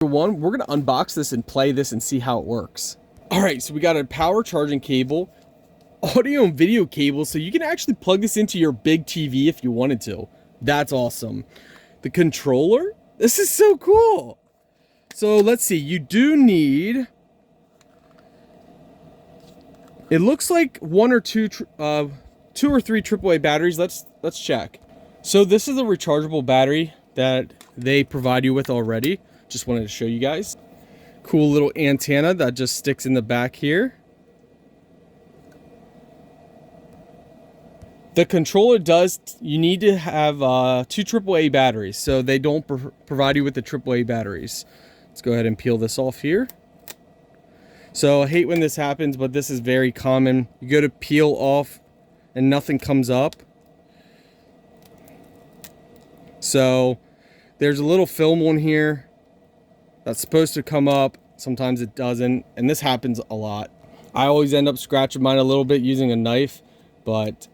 One, we're gonna unbox this and play this and see how it works. All right, so we got a power charging cable, audio and video cable, so you can actually plug this into your big TV if you wanted to. That's awesome. The controller, this is so cool. So let's see, you do need, it looks like one or two or three AAA batteries. Let's check. So this is a rechargeable battery that they provide you with already. Just wanted to show you guys. Cool little antenna that just sticks in the back here. The controller does, you need to have two AAA batteries, so they don't provide you with the AAA batteries. Let's go ahead and peel this off here. So I hate when this happens, but this is very common. You go to peel off and nothing comes up. So there's a little film on here that's supposed to come up. Sometimes it doesn't, and this happens a lot. I always end up scratching mine a little bit using a knife, but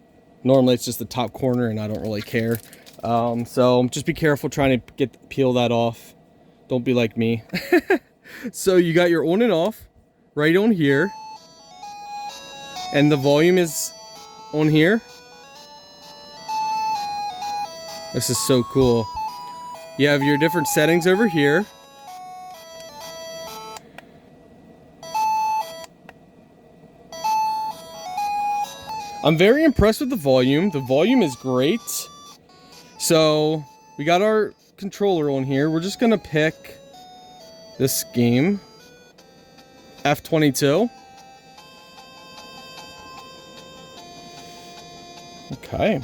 normally it's just the top corner and I don't really care. So just be careful trying to peel that off. Don't be like me. So you got your on and off right on here, and the volume is on here. This is so cool. You have your different settings over here. I'm very impressed with the volume. The volume is great. So we got our controller on here. We're just gonna pick this game, F22. Okay.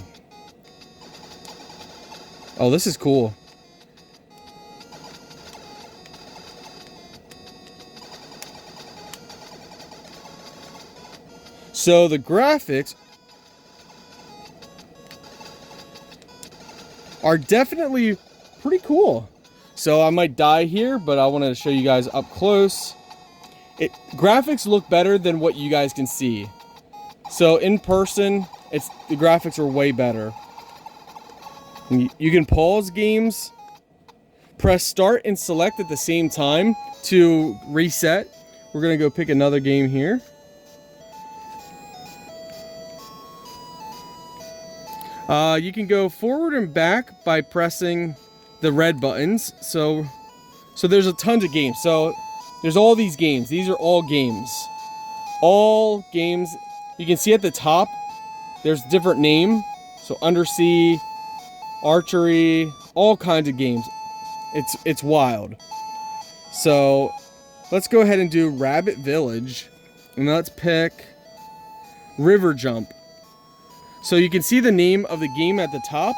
Oh, this is cool. So the graphics are definitely pretty cool. So I might die here, but I wanted to show you guys up close. Graphics look better than what you guys can see. So in person, the graphics are way better. You can pause games, press start and select at the same time to reset. We're gonna go pick another game here. You can go forward and back by pressing the red buttons. So there's a tons of games. So there's all these games. These are all games. All games. You can see at the top, there's different name. So undersea, archery, all kinds of games. It's wild. So let's go ahead and do Rabbit Village, and let's pick River Jump. So you can see the name of the game at the top.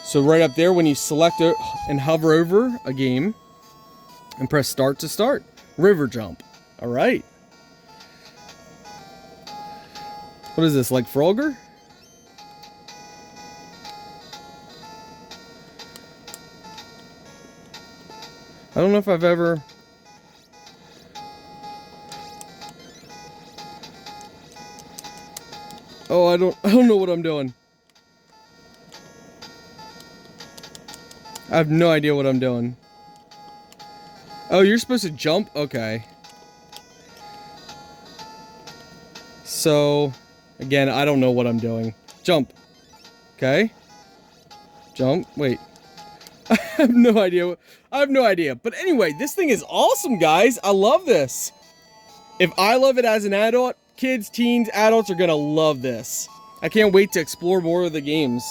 So right up there, when you select it and hover over a game and press start to start, River Jump. All right. What is this, like Frogger? I don't know if I've ever... Oh, I don't know what I'm doing. I have no idea what I'm doing. Oh, you're supposed to jump? Okay. So, again, I don't know what I'm doing. Jump. Okay. Jump. Wait. I have no idea. I have no idea. But anyway, this thing is awesome, guys. I love this. If I love it as an adult, kids, teens, adults are gonna love this. I can't wait to explore more of the games.